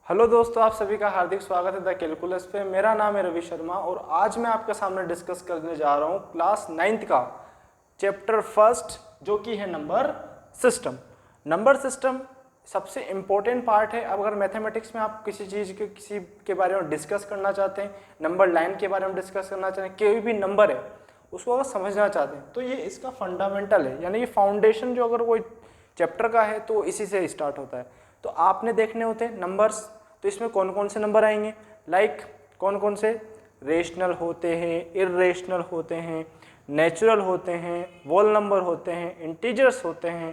Hello दोस्तों, आप सभी का हार्दिक स्वागत है द कैलकुलस पे। मेरा नाम है रवि शर्मा और आज मैं आपके सामने डिस्कस करने जा रहा हूँ क्लास 9th का चैप्टर फर्स्ट, जो कि है नंबर सिस्टम। नंबर सिस्टम सबसे इम्पोर्टेंट पार्ट है। अब अगर मैथमेटिक्स में आप किसी के बारे में डिस्कस करना चाहते हैं, नंबर लाइन के बारे में डिस्कस करना चाहते हैं, कोई भी नंबर है उसको अगर समझना चाहते हैं तो ये इसका फंडामेंटल है, यानी ये फाउंडेशन जो अगर कोई चैप्टर का है तो इसी से स्टार्ट होता है। तो आपने देखने होते हैं नंबर्स, तो इसमें कौन कौन से नंबर आएंगे, लाइक कौन कौन से रेशनल होते हैं, इर्रेशनल होते हैं, नेचुरल होते हैं, वोल नंबर होते हैं, इंटीजर्स होते हैं,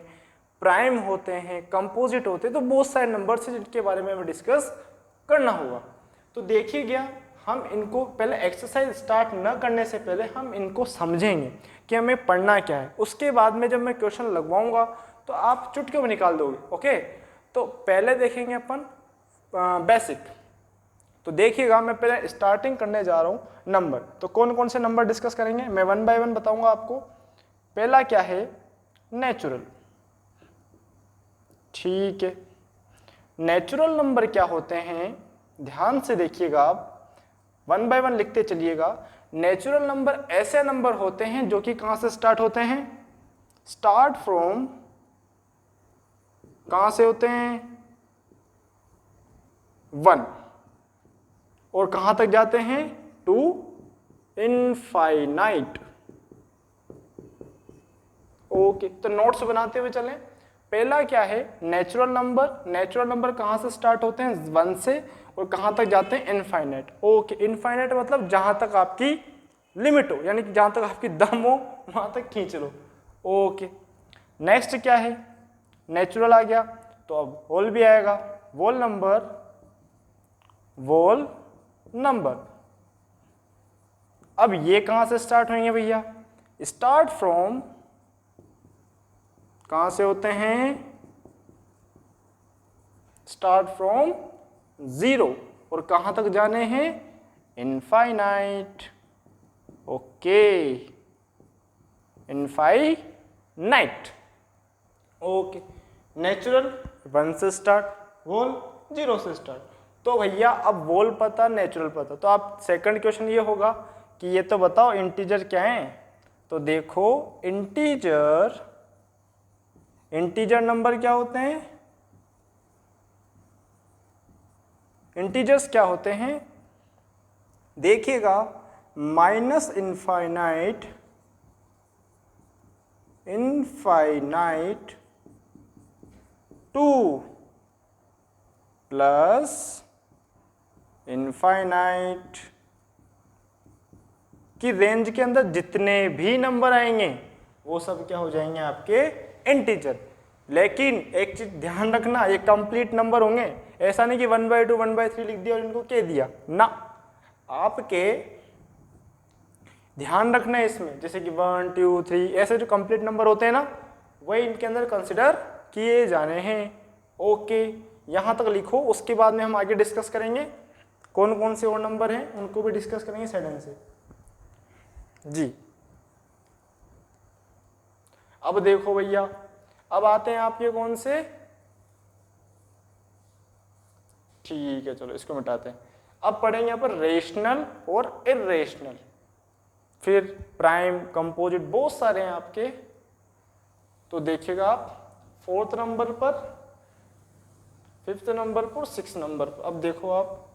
प्राइम होते हैं, कंपोजिट होते हैं। तो बहुत सारे नंबर्स हैं जिनके बारे में हमें डिस्कस करना होगा। तो देखिए गया, हम इनको पहले एक्सरसाइज स्टार्ट न करने से पहले हम इनको समझेंगे कि हमें पढ़ना क्या है। उसके बाद में जब मैं क्वेश्चन लगवाऊंगा तो आप चुटकी में निकाल दोगे। ओके, तो पहले देखेंगे अपन बेसिक। तो देखिएगा, मैं पहले स्टार्टिंग करने जा रहा हूं नंबर। तो कौन कौन से नंबर डिस्कस करेंगे मैं वन बाय वन बताऊंगा आपको। पहला क्या है, नेचुरल। ठीक है, नेचुरल नंबर क्या होते हैं, ध्यान से देखिएगा, आप वन बाय वन लिखते चलिएगा। नेचुरल नंबर ऐसे नंबर होते हैं जो कि कहां से स्टार्ट होते हैं, स्टार्ट फ्रॉम, कहां से होते हैं, 1, और कहां तक जाते हैं, टू इनफाइनाइट। ओके, तो नोट्स बनाते हुए चलें। पहला क्या है, नेचुरल नंबर। नेचुरल नंबर कहां से स्टार्ट होते हैं, 1 से, और कहां तक जाते हैं, इनफाइनाइट। ओके, इनफाइनाइट मतलब जहां तक आपकी लिमिट हो, यानी कि जहां तक आपकी दम हो वहां तक खींच लो। ओके, नेक्स्ट क्या है, नेचुरल आ गया तो अब होल भी आएगा। वोल नंबर, वोल नंबर। अब ये कहां से स्टार्ट होंगे भैया, स्टार्ट फ्रॉम, कहां से होते हैं, स्टार्ट फ्रॉम 0, और कहां तक जाने हैं, infinite. Okay, infinite. Okay, natural 1 से स्टार्ट, वोल 0 से स्टार्ट। तो भैया अब वोल पता, नेचुरल पता, तो आप सेकंड क्वेश्चन ये होगा कि ये तो बताओ इंटीजर क्या है। तो देखो, इंटीजर नंबर क्या होते हैं, इंटीजर्स क्या होते हैं, देखिएगा, minus infinite, infinite two plus infinite की रेंज के अंदर जितने भी नंबर आएंगे वो सब क्या हो जाएंगे, आपके इंटीजर। लेकिन एक चीज ध्यान रखना, ये कंप्लीट नंबर होंगे। ऐसा नहीं कि 1/2 1/3 लिख दिया और इनको कह दिया ना, आपके ध्यान रखना है इसमें, जैसे कि 1 2 3 ऐसे जो कंप्लीट नंबर होते हैं ना, वही इनके अंदर कंसिडर किए जाने हैं। ओके, यहां तक लिखो, उसके बाद में हम आगे डिस्कस करेंगे कौन कौन से और नंबर हैं, उनको भी डिस्कस करेंगे सडन से जी। अब देखो भैया, अब आते हैं आपके कौन से, ठीक है चलो इसको मिटाते हैं। अब पढ़ेंगे यहाँ पर रेशनल और इर्रेशनल, फिर प्राइम, कंपोजिट, बहुत सारे हैं आपके। तो देखिएगा आप 4th नंबर पर, 5th नंबर पर, 6th नंबर पर। अब देखो आप,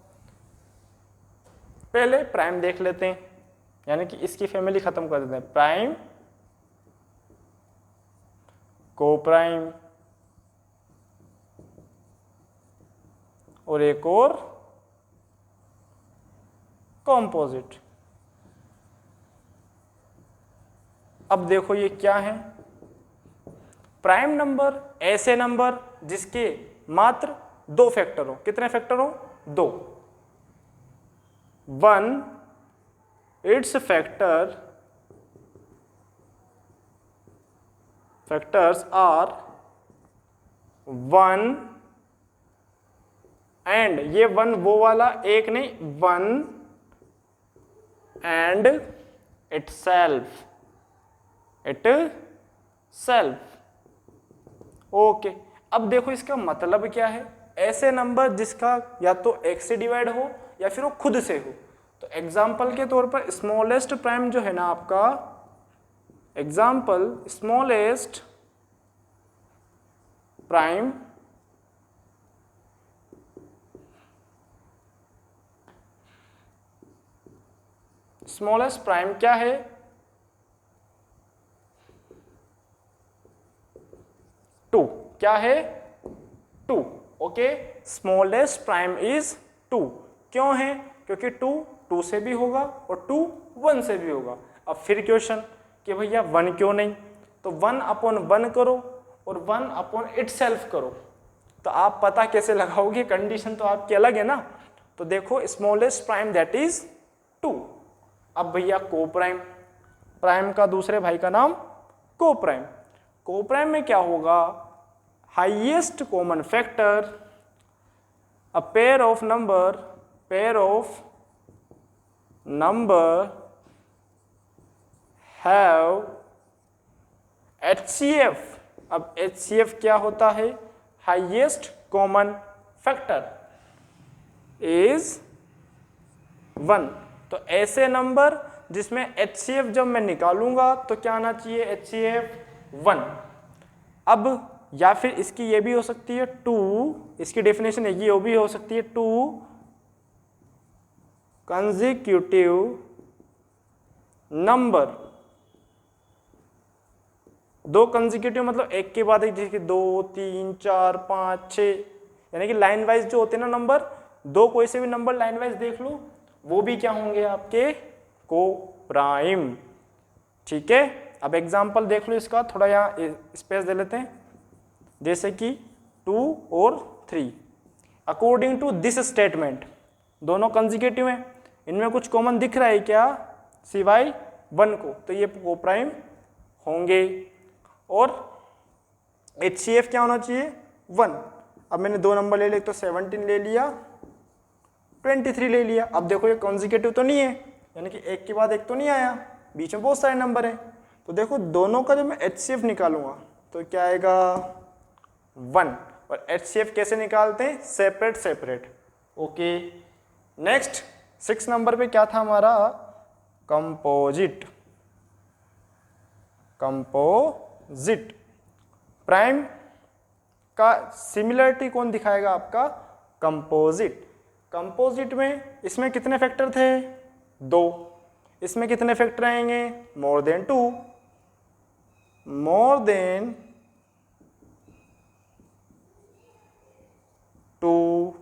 पहले प्राइम देख लेते हैं, यानी कि इसकी फैमिली खत्म कर देते हैं। प्राइम, को प्राइम, और एक और कंपोजिट। अब देखो ये क्या है, प्राइम नंबर ऐसे नंबर जिसके मात्र 2 फैक्टर हो। कितने फैक्टर हो, 2। 1 इट्स फैक्टर्स आर 1 एंड, ये 1 वो वाला एक नहीं, 1 एंड इटसेल्फ, इटसेल्फ। ओके, अब देखो इसका मतलब क्या है, ऐसे नंबर जिसका या तो एक से डिवाइड हो या फिर वो खुद से हो। तो एग्जाम्पल के तौर पर स्मॉलेस्ट प्राइम जो है ना आपका, example smallest prime smallest prime क्या है, 2। क्या है? 2। Okay, smallest prime is 2। क्यों है? क्योंकि 2 से भी होगा और 2 1 से भी होगा। अब फिर क्वेश्चन कि भैया 1 क्यों नहीं? तो 1/1 करो और 1/itself करो। तो आप पता कैसे लगाओगे? कंडीशन तो आपकी अलग है ना। तो देखो स्मॉलेस्ट प्राइम दैट इज 2। अब भैया को प्राइम, प्राइम का दूसरे भाई का नाम को प्राइम। को प्राइम में क्या होगा? Highest common factor, a pair of number have HCF। अब HCF क्या होता है? Highest common factor is 1। तो ऐसे नंबर जिसमें HCF जब मैं निकालूंगा तो क्या आना चाहिए? HCF 1। अब या फिर इसकी ये भी हो सकती है 2, इसकी डेफिनेशन है ये भी हो सकती है 2 कंसेक्यूटिव नंबर। 2 कंसेक्यूटिव मतलब एक के बाद एक, जैसे 2 3 4 5 6, यानी कि लाइन वाइज जो होते हैं ना नंबर, 2 कोई से भी नंबर लाइन वाइज देख लो, वो भी क्या होंगे? आपके को प्राइम। ठीक है, अब एग्जांपल देख लो इसका, थोड़ा यहाँ स्पेस दे लेते हैं, जैसे कि 2 और 3। अकॉर्डिंग टू दिस स्टेटमेंट, दोनों कंसेक्यूटिव हैं, इनमें कुछ कॉमन दिख रहा है क्या सिवाय 1 को? तो ये को प्राइम होंगे। और HCF क्या होना चाहिए? 1। अब मैंने 2 नंबर ले लिए, तो 17 ले लिया, 23 ले लिया। अब देखो ये कंसेक्यूटिव तो नहीं है, यानी कि एक के बाद एक तो नहीं आया, बीच में बहुत सारे नंबर हैं। तो देखो दोनों का जब मैं HCF निकालूंगा तो क्या आएगा? 1। और HCF कैसे निकालते हैं? Separate separate. Okay, next 6 number पे क्या था हमारा? कंपोजिट। कंपोजिट प्राइम का सिमिलरिटी कौन दिखाएगा? आपका कंपोजिट। कंपोजिट में इसमें कितने फैक्टर थे? 2। इसमें कितने फैक्टर आएंगे? More than 2। More than 2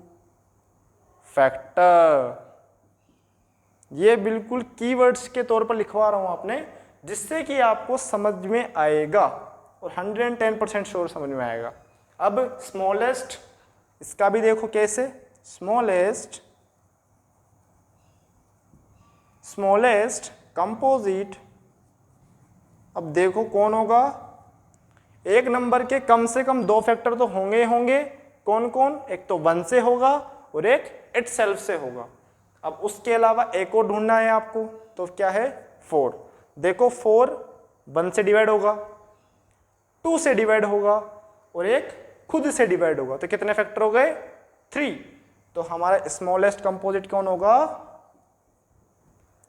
factor. ये बिल्कुल कीवर्ड्स के तौर पर लिखवा रहा हूं आपने, जिससे कि आपको समझ में आएगा और 110% श्योर समझ में आएगा। अब स्मॉलेस्ट, इसका भी देखो कैसे। स्मॉलेस्ट कंपोजिट, अब देखो कौन होगा? एक नंबर के कम से कम 2 फैक्टर तो होंगे होंगे। कौन कौन? एक तो 1 से होगा और एक itself से होगा। अब उसके अलावा एक और ढूंढना है आपको, तो क्या है? 4। देखो 4 1 से डिवाइड होगा, 2 से डिवाइड होगा और एक खुद से डिवाइड होगा। तो कितने फैक्टर हो गए? 3। तो हमारा स्मॉलेस्ट कंपोजिट कौन होगा?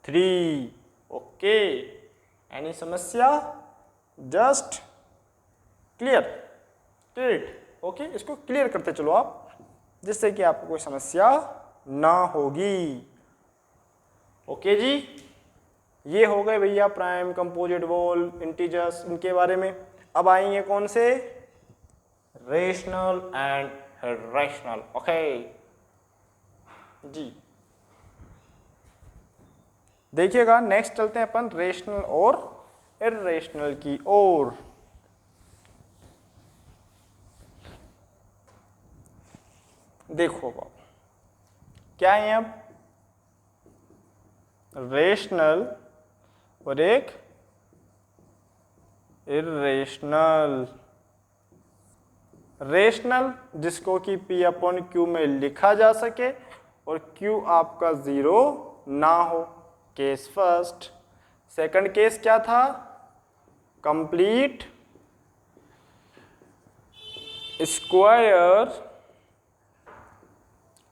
3। ओके, एनी समस्या? Just clear it. ओके, इसको क्लियर करते चलो आप, जिससे कि आपको कोई समस्या ना होगी। ओके जी, ये हो गए भैया प्राइम, कंपोजिट, वोल, इंटीजर्स, इनके बारे में। अब आएंगे कौन से? Rational and irrational. ओके जी, देखिएगा नेक्स्ट चलते हैं अपन रेशनल और इर्रेशनल की ओर। देखो बाबू क्या है अब? रेशनल और एक इर्रेशनल। रेशनल जिसको कि P/Q में लिखा जा सके और Q आपका 0 ना हो, केस फर्स्ट। सेकंड केस क्या था? Complete square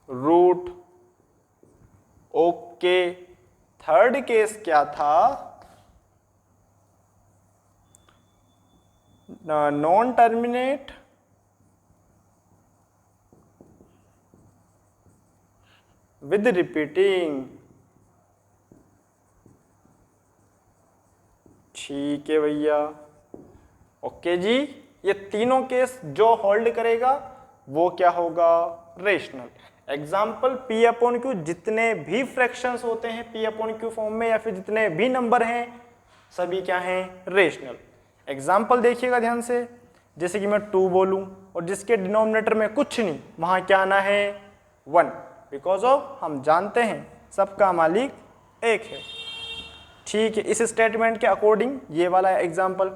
root. Okay, third case क्या था? Non terminate with repeating. ठीक है भैया, ओके जी। ये तीनों केस जो होल्ड करेगा वो क्या होगा? Rational. Example P upon Q, जितने भी फ्रैक्शंस होते हैं पी अपॉन क्यू फॉर्म में या फिर जितने भी नंबर हैं सभी क्या हैं? रेशनल। एग्जाम्पल देखिएगा ध्यान से, जैसे कि मैं 2 बोलूं और जिसके डिनोमिनेटर में कुछ नहीं, वहां क्या आना है? 1, बिकॉज ऑफ हम जानते हैं सबका मालिक एक है। ठीक है, इस स्टेटमेंट के अकॉर्डिंग ये वाला एग्जाम्पल,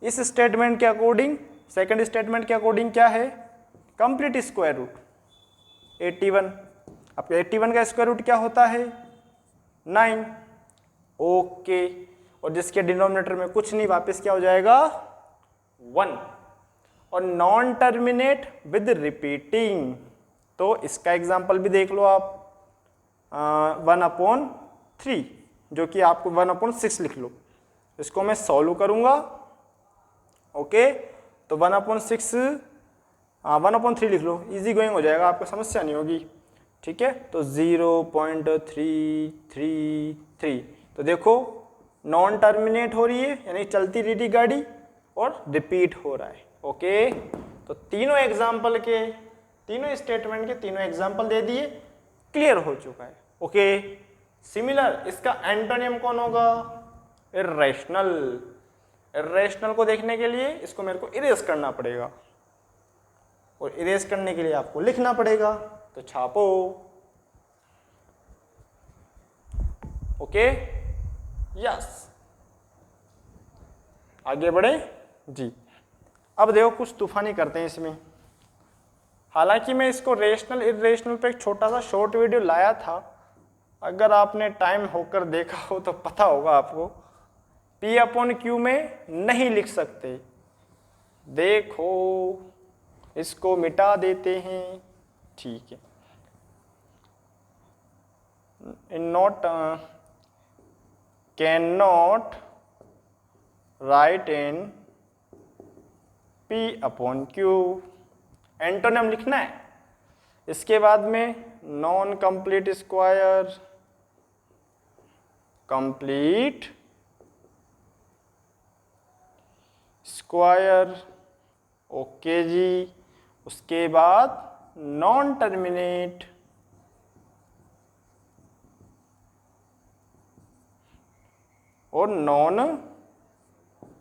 इस स्टेटमेंट के अकॉर्डिंग, सेकंड स्टेटमेंट के अकॉर्डिंग क्या है? Complete square root 81। अब 81 का स्क्वायर रूट क्या होता है? 9। ओके, और जिसके डिनोमिनेटर में कुछ नहीं, वापस क्या हो जाएगा? 1। और नॉन टर्मिनेट विद रिपीटिंग, तो इसका एग्जाम्पल भी देख लो आप, 1/3, जो कि आपको 1/6 लिख लो। इसको मैं सॉल्व करूंगा। ओके, तो 1/6 1/3 लिख लो, इजी गोइंग हो जाएगा, आपको समस्या नहीं होगी। ठीक है, तो 0.333। तो देखो नॉन टर्मिनेट हो रही है, यानी चलती रहती गाड़ी, और रिपीट हो रहा है। ओके, तो तीनों एग्जाम्पल के, तीनों स्टेटमेंट के तीनों एग्जाम्पल दे दिए, क्लियर हो चुका है। ओके, सिमिलर इसका एंटोनियम कौन होगा? इर्रेशनल। इर्रेशनल को देखने के लिए इसको मेरे को इरेज करना पड़ेगा, और इरेज करने के लिए आपको लिखना पड़ेगा, तो छापो। ओके, यस, आगे बढ़े जी। अब देखो कुछ तूफानी करते हैं इसमें। हालांकि मैं इसको रेशनल इरेशनल पे एक छोटा सा शॉर्ट वीडियो लाया था, अगर आपने टाइम होकर देखा हो तो पता होगा आपको। P अपॉन Q में नहीं लिख सकते, देखो इसको मिटा देते हैं। ठीक है, not can not write in P upon Q, antonym लिखना है। इसके बाद में non complete square, complete square. Okay जी, उसके बाद नॉन टर्मिनेट, और नॉन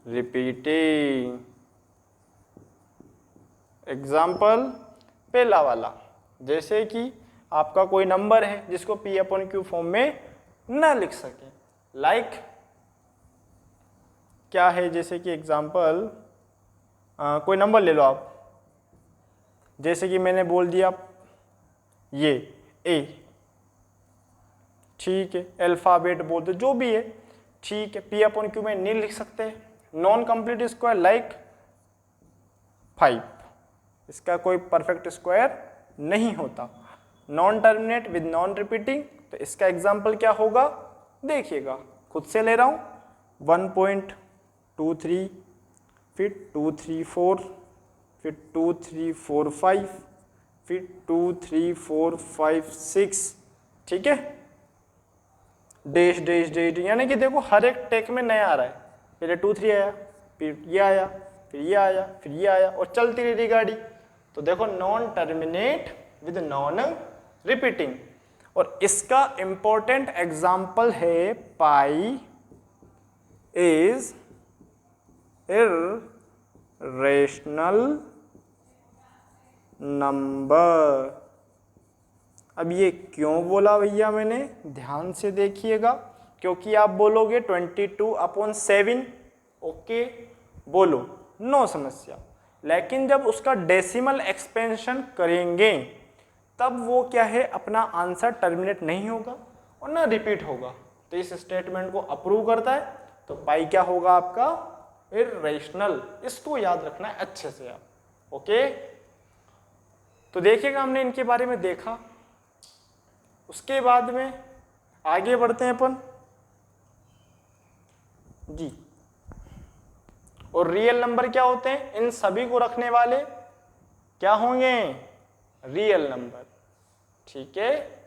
रिपीटिंग। एग्जाम्पल पहला वाला, जैसे कि आपका कोई नंबर है जिसको P अपॉन Q फॉर्म में ना लिख सके, लाइक क्या है? जैसे कि एग्जाम्पल कोई नंबर ले लो आप, जैसे कि मैंने बोल दिया ये A, ठीक है, अल्फाबेट बोल दो जो भी है, ठीक है। P अपॉन Q में नहीं लिख सकते। नॉन कंप्लीट स्क्वायर लाइक 5, इसका कोई परफेक्ट स्क्वायर नहीं होता। Non terminate with non repeating, तो इसका एग्जाम्पल क्या होगा? देखिएगा, खुद से ले रहा हूं। 1.23, फिर 234, फिर 2345, फिर 23456, ठीक है। डैश डैश डैश, यानी कि देखो हर एक टेक में नया आ रहा है। पहले 23 आया, फिर ये आया, फिर ये आया, फिर ये आया, और चलती रही गाड़ी। तो देखो non terminate with non repeating, और इसका इंपॉर्टेंट एग्जाम्पल है पाई इज इर्रेशनल नंबर। अब ये क्यों बोला भैया मैंने, ध्यान से देखिएगा, क्योंकि आप बोलोगे 22/7, ओके बोलो, नो समस्या। लेकिन जब उसका डेसिमल एक्सपेंशन करेंगे तब वो क्या है, अपना आंसर टर्मिनेट नहीं होगा और ना रिपीट होगा। तो इस स्टेटमेंट को अप्रूव करता है, तो पाई क्या होगा आपका? इर्रेशनल। इसको याद रखना है अच्छे से आप, ओके। तो देखिएगा, हमने इनके बारे में देखा, उसके बाद में आगे बढ़ते हैं अपन जी। और रियल नंबर क्या होते हैं? इन सभी को रखने वाले क्या होंगे? Real number. ठीक है,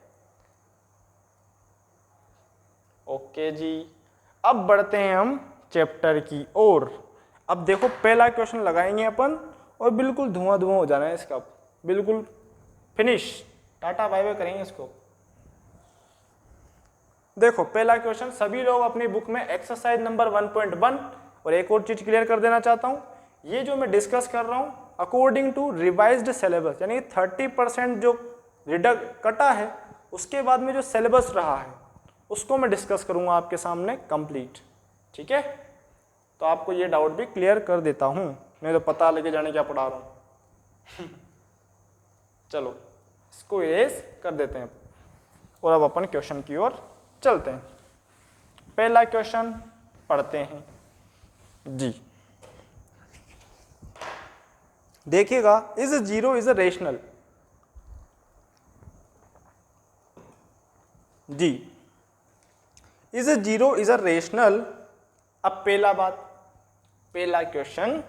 ओके जी। अब बढ़ते हैं हम चैप्टर की ओर। अब देखो पहला क्वेश्चन लगाएंगे अपन और बिल्कुल धुआं धुआं हो जाना है इसका, बिल्कुल फिनिश, टाटा बाय बाय करेंगे इसको। देखो पहला क्वेश्चन, सभी लोग अपनी बुक में एक्सरसाइज नंबर 1.1 और एक और चीज क्लियर कर देना चाहता हूं, ये जो मैं डिस्कस कर रहा हूं अकॉर्डिंग टू रिवाइज्ड सिलेबस, यानी 30% जो रिडक्ट कटा है उसके बाद में जो सिलेबस रहा है उसको मैं डिस्कस करूंगा आपके सामने कंप्लीट। ठीक है, तो आपको ये डाउट भी क्लियर कर देता हूं, नहीं तो पता लेके जाने क्या पढ़ा रहा हूं। चलो इसको इरेज कर देते हैं और अब अपन क्वेश्चन की ओर चलते हैं। पहला क्वेश्चन पढ़ते हैं जी। देखिएगा, is zero is a rational जी, is zero is a rational. अब पहला क्वेश्चन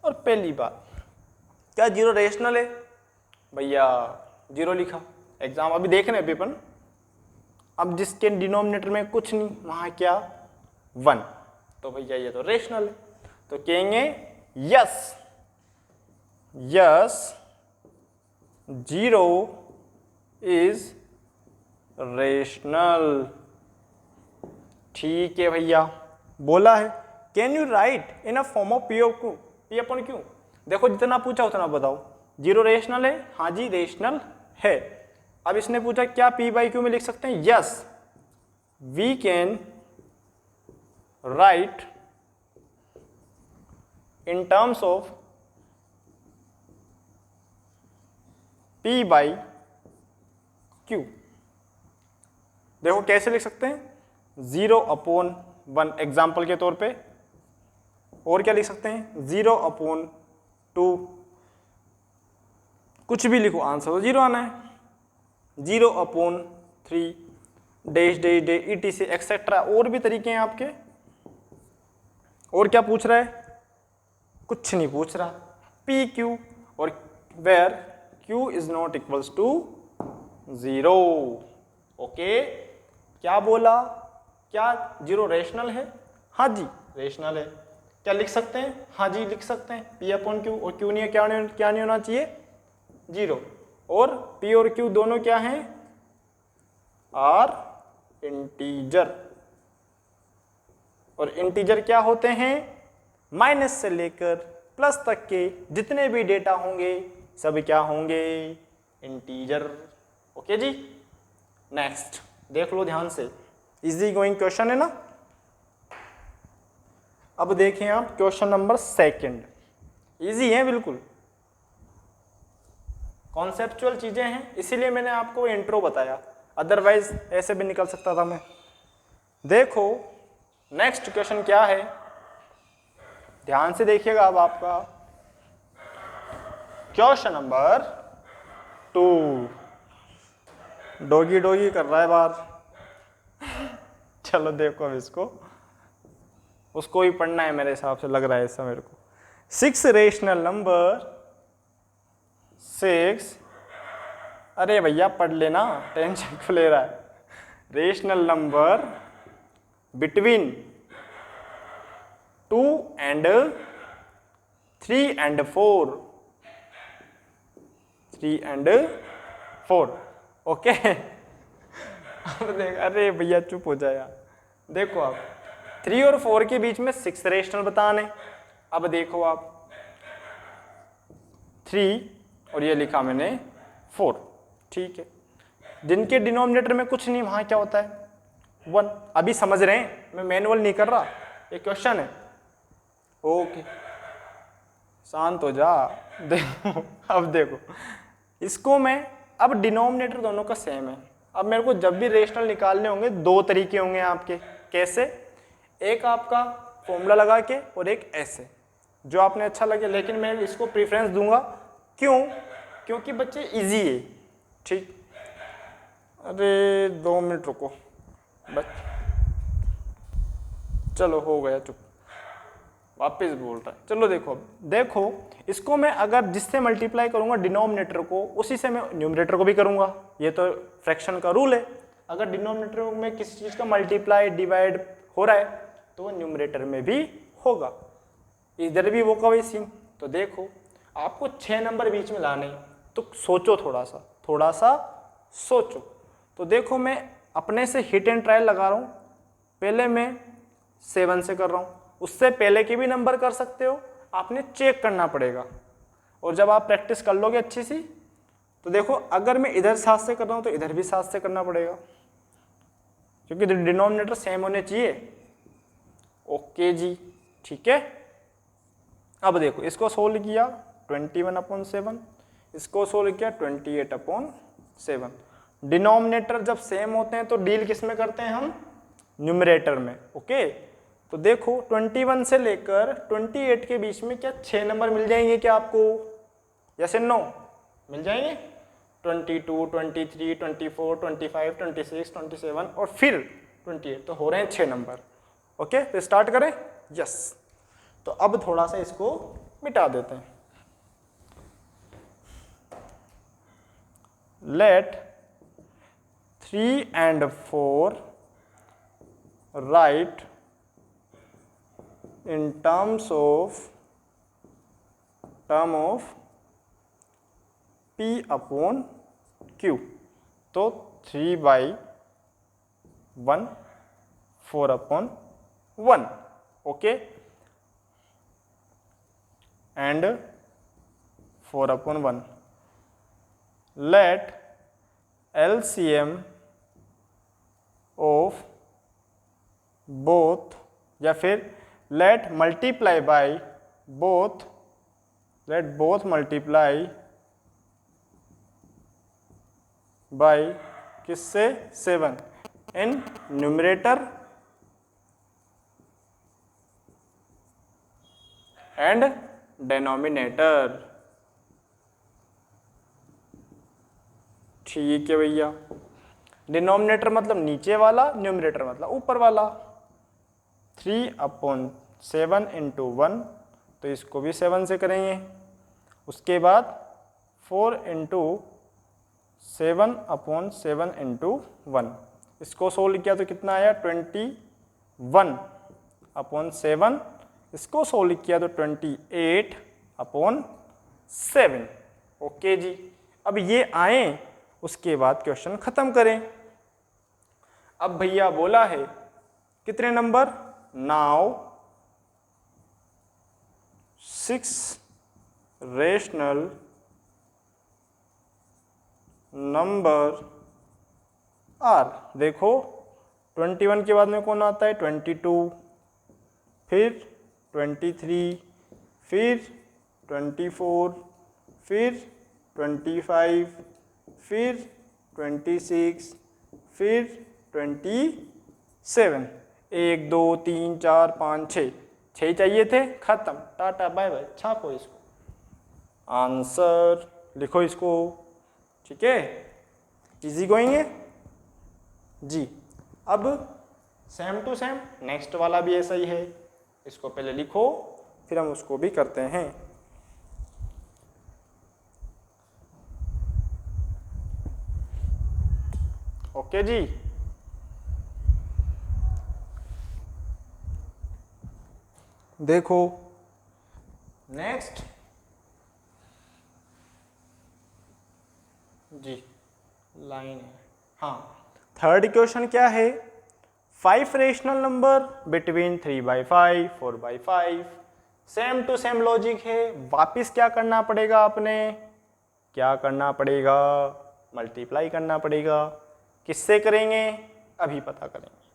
और पहली बात, क्या जीरो रेशनल है? भैया जीरो लिखा, एग्जाम अभी देख रहे हैं पेपर। अब जिसके डिनोमिनेटर में कुछ नहीं वहां क्या 1, तो भैया ये तो रेशनल है, तो कहेंगे यस जीरो इज रेशनल। ठीक है भैया, बोला है can you right in a form of P of Q, P upon Q. देखो जितना पूछा उतना बताओ। जीरो रेशनल है, हाँ जी रेशनल है। अब इसने पूछा क्या पी बाई क्यू में लिख सकते हैं? Yes we can write in terms of P by Q. देखो कैसे लिख सकते हैं? 0/1 एग्जाम्पल के तौर पे, और क्या लिख सकते हैं? 0/2, कुछ भी लिखो आंसर तो 0 आना है। 0/3 dash dash dash ETC etcetera, और भी तरीके हैं आपके। और क्या पूछ रहा है? कुछ नहीं पूछ रहा। पी क्यू और where Q is not equals to 0। Okay, क्या बोला? क्या जीरो रेशनल है? हाँ जी रेशनल है। क्या लिख सकते हैं? हाँ जी लिख सकते हैं पी अपॉन क्यू, और क्यू नहीं है, क्या नहीं होना चाहिए? 0। और पी और क्यू दोनों क्या हैं? Are integer. और इंटीजर क्या होते हैं? माइनस से लेकर प्लस तक के जितने भी डेटा होंगे सब क्या होंगे? इंटीजर। ओके जी, नेक्स्ट देख लो ध्यान से, इजी गोइंग क्वेश्चन है ना। अब देखें आप क्वेश्चन नंबर 2, इजी है बिल्कुल, कॉन्सेप्चुअल चीजें हैं, इसीलिए मैंने आपको इंट्रो बताया, अदरवाइज ऐसे भी निकल सकता था मैं। देखो नेक्स्ट क्वेश्चन क्या है, ध्यान से देखिएगा। अब आपका क्वेश्चन नंबर 2, डॉगी डॉगी कर रहा है बाहर। चलो देखो अब इसको, उसको भी पढ़ना है मेरे हिसाब से, लग रहा है ऐसा मेरे को। 6 रेशनल नंबर 6, अरे भैया पढ़ लेना, टेंशन क्यों ले रहा है? Rational number between 2 and 3 and 4, 3 and 4। Okay अब देख, अरे भैया चुप हो जाए यार। देखो आप 3 और 4 के बीच में 6 रेशनल बताने। अब देखो आप 3 और ये लिखा मैंने 4, ठीक है। जिनके डिनोमिनेटर में कुछ नहीं वहां क्या होता है? 1। अभी समझ रहे हैं, मैं मैनुअल नहीं कर रहा, ये क्वेश्चन है। ओके शांत हो जा। देखो अब देखो इसको मैं, अब डिनोमिनेटर दोनों का सेम है। अब मेरे को जब भी रेशनल निकालने होंगे 2 तरीके होंगे आपके। कैसे? एक आपका फॉर्मूला लगा के और एक ऐसे, जो आपने अच्छा लगे, लेकिन मैं इसको प्रेफरेंस दूंगा। क्यों? क्योंकि बच्चे इजी है, ठीक। अरे 2 मिनट रुको बस, चलो हो गया चुप, वापस बोल रहा है। चलो देखो, अब देखो इसको मैं अगर जिससे मल्टीप्लाई करूंगा डिनोमिनेटर को, उसी से मैं न्यूमरेटर को भी करूंगा। ये तो फ्रैक्शन का रूल है, अगर डिनोमिनेटर में किसी चीज का मल्टीप्लाई डिवाइड हो रहा है तो न्यूमरेटर में भी होगा, इधर भी वो का वही सीन। तो देखो आपको 6 नंबर बीच में लाने, तो सोचो थोड़ा सा सोचो। तो देखो मैं अपने से हिट एंड ट्रायल लगा रहा हूँ, पहले मैं 7 से कर रहा हूँ, उससे पहले के भी नंबर कर सकते हो, आपने चेक करना पड़ेगा। और जब आप प्रैक्टिस कर लोगे अच्छी सी, तो देखो अगर मैं इधर 7 से कर रहा हूँ तो इधर भी 7 से करना पड़ेगा, क्योंकि डिनोमिनेटर सेम होने चाहिए। ओके जी, ठीक है। अब देखो इसको सोल्व किया 21/7, इसको सोल्व किया 28/7। डिनोमिनेटर जब सेम होते हैं तो डील किस में करते हैं हम, न्यूमरेटर में। ओके, तो देखो 21 से लेकर 28 के बीच में क्या 6 नंबर मिल जाएंगे क्या आपको, जैसे 9 मिल जाएंगे, 22, 23, 24, 25, 26, 27 और फिर 28, तो हो रहे हैं 6 नंबर। ओके, तो स्टार्ट करें। यस, तो अब थोड़ा सा इसको मिटा देते हैं। Let 3 and 4 write in term of P/Q। तो 3/1, 4/1, okay, and 4/1। let LCM of both, या फिर let multiply by both, let both multiply by किससे, 7 in numerator and denominator। ठीक है भैया, डिनोमिनेटर मतलब नीचे वाला, न्यूमरेटर मतलब ऊपर वाला। 3/7 into 1, तो इसको भी 7 से करेंगे। उसके बाद 4 into 7/7 into 1, इसको सोल्व किया तो कितना आया 21/7, इसको सोल्व किया तो 28/7। ओके जी, अब ये आए, उसके बाद क्वेश्चन खत्म करें। अब भैया बोला है कितने number, now 6 rational number are. देखो 21 के बाद में कौन आता है, 22, फिर 23, फिर 24, फिर 25, फिर 26, फिर 27। 1 2 3 4 5 6 चाहिए थे, खत्म, टाटा बाय बाय। छापो इसको, आंसर लिखो इसको, ठीक है, इजी गोइंग है जी। अब सेम टू सेम नेक्स्ट वाला भी ऐसा ही है, इसको पहले लिखो फिर हम उसको भी करते हैं। ओके जी, देखो नेक्स्ट जी लाइन है। हाँ, थर्ड क्वेश्चन क्या है, 5 rational number between 3/5, 4/5। Same to same logic है, वापिस क्या करना पड़ेगा, आपने क्या करना पड़ेगा, मल्टीप्लाई करना पड़ेगा। किससे करेंगे, अभी पता करेंगे,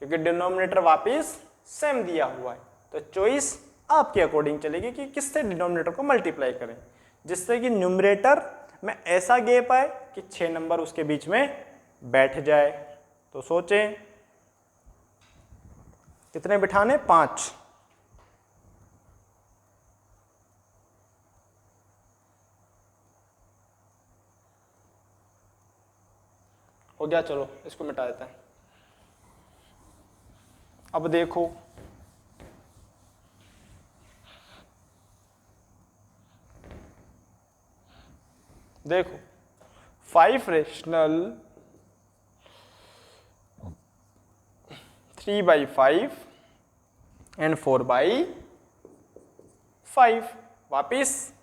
क्योंकि डिनोमिनेटर वापिस सेम दिया हुआ है। तो चॉइस आपके अकॉर्डिंग चलेगी कि किससे डिनोमिनेटर को मल्टीप्लाई करें, जिससे कि न्यूमरेटर में ऐसा गैप आए कि 6 नंबर उसके बीच में बैठ जाए। तो सोचें कितने बिठाने, 5। हो गया, चलो इसको मिटा देते हैं। अब देखो देखो 5 रेशनल 3/5 एंड 4/5 वापिस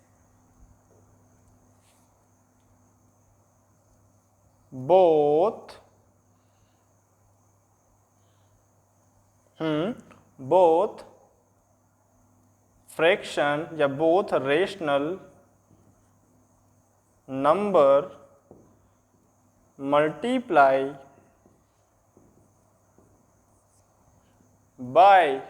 बोथ फ्रैक्शन या both rational number multiply by,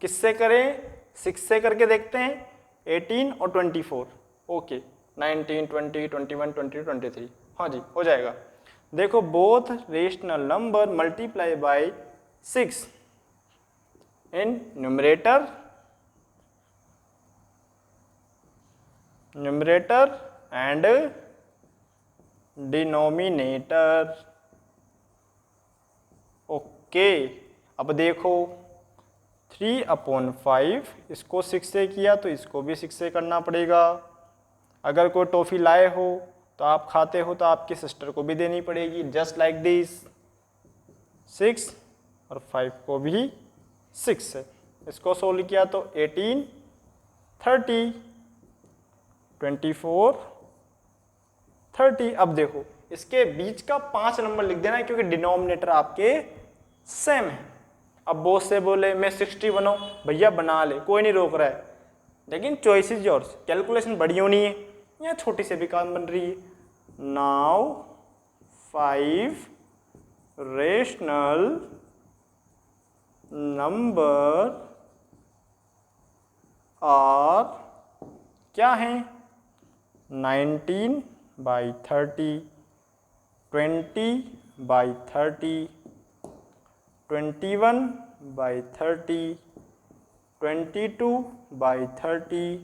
किससे करें, 6 से करके देखते हैं, 18 और 24, ओके 19, 20, 21, 22, 23, हाँ जी हो जाएगा। देखो both rational number multiply by 6 in numerator and denominator, okay. अब देखो 3/5 इसको 6 से किया तो इसको भी 6 से करना पड़ेगा। अगर कोई टॉफ़ी लाए हो तो आप खाते हो तो आपकी सिस्टर को भी देनी पड़ेगी, जस्ट लाइक दिस। 6 और 5 को भी 6 से, इसको सोल्व किया तो 18, 30, 24, 30। अब देखो इसके बीच का 5 नंबर लिख देना क्योंकि डिनोमिनेटर आपके सेम है। अब बोझ से बोले मैं 60 बनाऊं, भैया बना ले, कोई नहीं रोक रहा है, लेकिन चॉइस इज योर्स। कैलकुलेशन बड़ी होनी है या छोटी से भी काम बन रही है। नाउ 5 रेशनल नंबर आर क्या है, 19/30, 20/30, 21/30, 22/30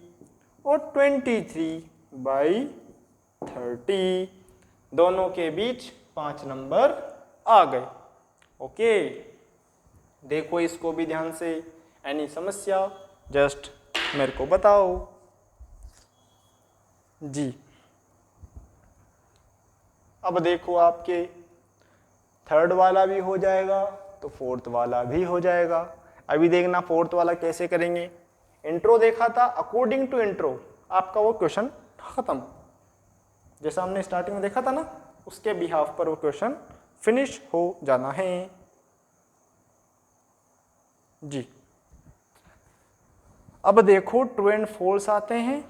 और 23/30। दोनों के बीच 5 नंबर आ गए, ओके। देखो इसको भी ध्यान से, एनी समस्या जस्ट मेरे को बताओ जी। अब देखो आपके थर्ड वाला भी हो जाएगा तो फोर्थ वाला भी हो जाएगा। अभी देखना फोर्थ वाला कैसे करेंगे। इंट्रो देखा था, अकॉर्डिंग टू इंट्रो आपका वो क्वेश्चन खत्म, जैसा हमने स्टार्टिंग में देखा था ना, उसके बिहाफ पर वो क्वेश्चन फिनिश हो जाना है जी। अब देखो ट्रू एंड फॉल्स आते हैं।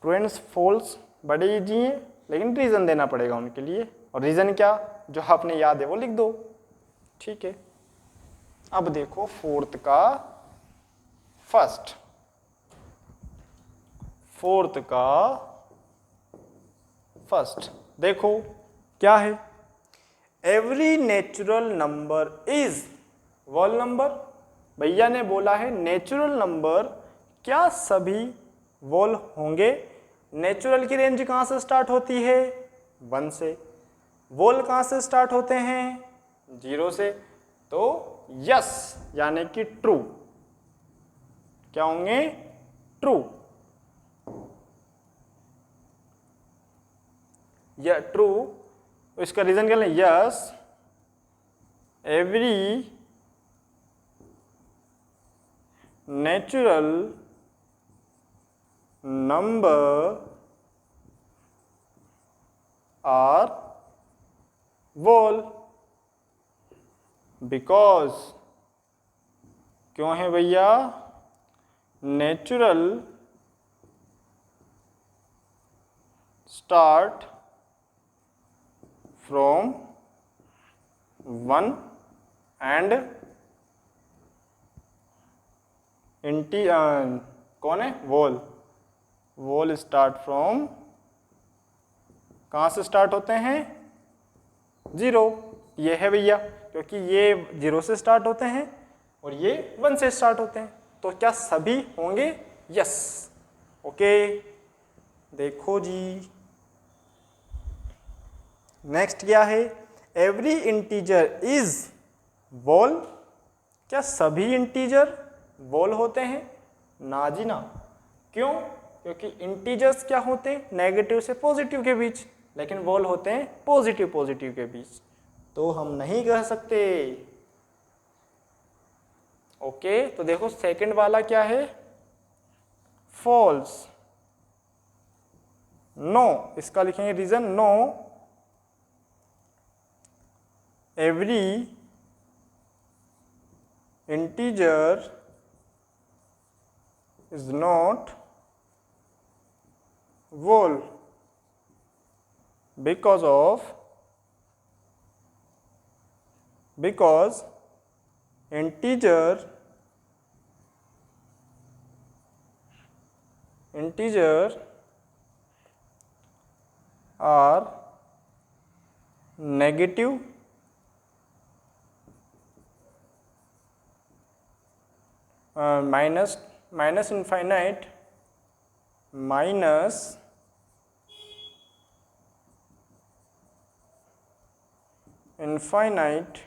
ट्रू एंड फॉल्स बड़े इजी हैं, लेकिन रीजन देना पड़ेगा उनके लिए, और रीजन क्या, जो आपने याद है वो लिख दो, ठीक है। अब देखो फोर्थ का फर्स्ट देखो क्या है, every natural number is whole number. भैया ने बोला है नेचुरल नंबर क्या सभी वोल होंगे। नेचुरल की रेंज कहाँ से स्टार्ट होती है, 1 से। वोल कहाँ से स्टार्ट होते हैं, 0 से। तो यस यानी कि ट्रू, क्या होंगे, ट्रू। या ट्रू, इसका रीजन क्या है, yes every natural number are whole. Because, क्यों है भैया, नेचुरल स्टार्ट फ्रॉम 1 एंड कौन है, वोल स्टार्ट फ्रॉम, कहाँ से स्टार्ट होते हैं, 0। ये है भैया, क्योंकि ये 0 से स्टार्ट होते हैं और ये 1 से स्टार्ट होते हैं, तो क्या सभी होंगे, यस, ओके। देखो जी, नेक्स्ट क्या है, एवरी इंटीजर इज वोल, क्या सभी इंटीजर वोल होते हैं? ना जी ना। क्यों? क्योंकि इंटीजर्स क्या होते हैं, नेगेटिव से पॉजिटिव के बीच, लेकिन वोल होते हैं पॉजिटिव पॉजिटिव के बीच, तो हम नहीं कह सकते। ओके, तो देखो सेकंड वाला क्या है, फॉल्स, नो, इसका लिखेंगे reason, no every integer is not whole because integer are negative minus infinite minus infinite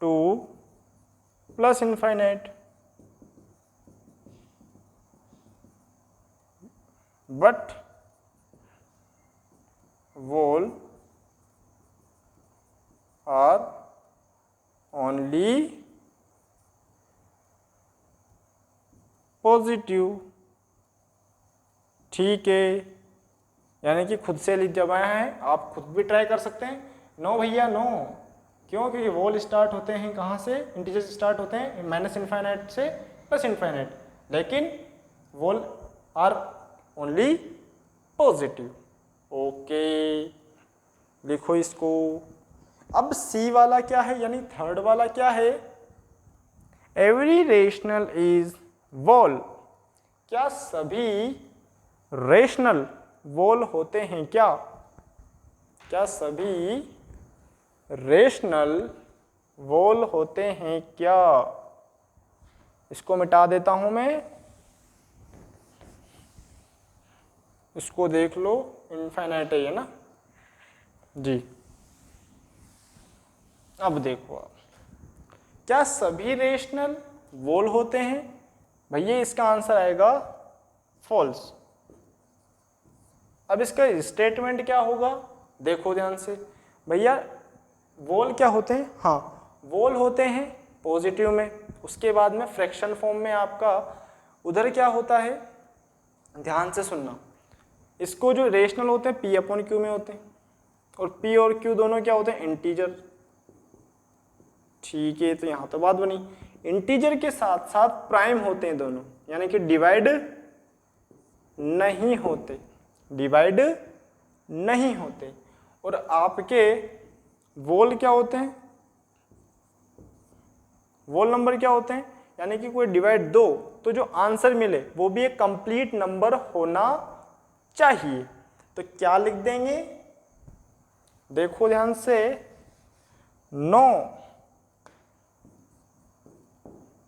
to plus infinite, but whole are only positive. ठीक है, यानी कि खुद से लिख जब आया है, आप खुद भी ट्राई कर सकते हैं। नो भैया नो, क्यों? क्योंकि वोल स्टार्ट होते हैं कहाँ से, इंटीजर स्टार्ट होते हैं माइनस इनफाइनाइट से प्लस इनफाइनाइट, लेकिन वोल आर ओनली पॉजिटिव। ओके, लिखो इसको। अब सी वाला क्या है, यानी थर्ड वाला क्या है, एवरी रेशनल इज वोल, क्या सभी रेशनल वोल होते हैं? क्या सभी रेशनल वोल होते हैं क्या? इसको मिटा देता हूं मैं, इसको देख लो, इनफाइनाइट है ना जी। अब देखो आप, क्या सभी रेशनल वोल होते हैं? भैया इसका आंसर आएगा फॉल्स। अब इसका स्टेटमेंट क्या होगा, देखो ध्यान से भैया, वोल क्या होते हैं, हाँ वोल होते हैं पॉजिटिव में, उसके बाद में फ्रैक्शन फॉर्म में आपका उधर क्या होता है, ध्यान से सुनना, इसको जो रेशनल होते हैं पी अपॉन क्यू में होते हैं, और पी और क्यू दोनों क्या होते हैं, इंटीजर। ठीक है, तो यहाँ तो बात बनी, इंटीजर के साथ साथ प्राइम होते हैं दोनों, यानी कि डिवाइड नहीं होते, डिवाइड नहीं होते। और आपके वोल क्या होते हैं, वोल नंबर क्या होते हैं, यानी कि कोई डिवाइड दो तो जो आंसर मिले वो भी एक कंप्लीट नंबर होना चाहिए। तो क्या लिख देंगे, देखो ध्यान से, no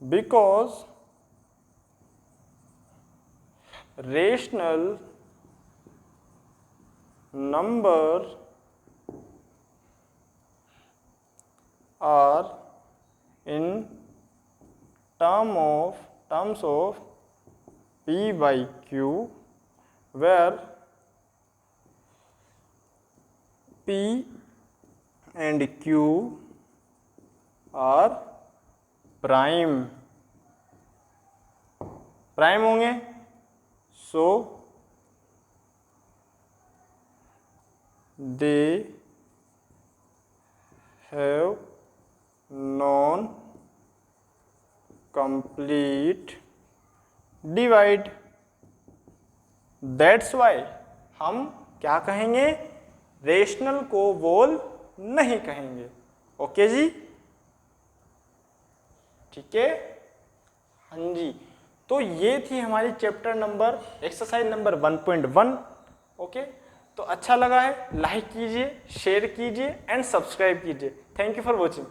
because rational number are in terms of P by Q, where P and Q are prime होंगे, so they have non complete divide, that's why हम क्या कहेंगे, रेशनल को वोल नहीं कहेंगे। ओके जी, ठीक है, हाँ जी। तो ये थी हमारी chapter number, exercise number 1.1। Okay, तो अच्छा लगा है लाइक कीजिए, शेयर कीजिए एंड सब्सक्राइब कीजिए। Thank you for watching.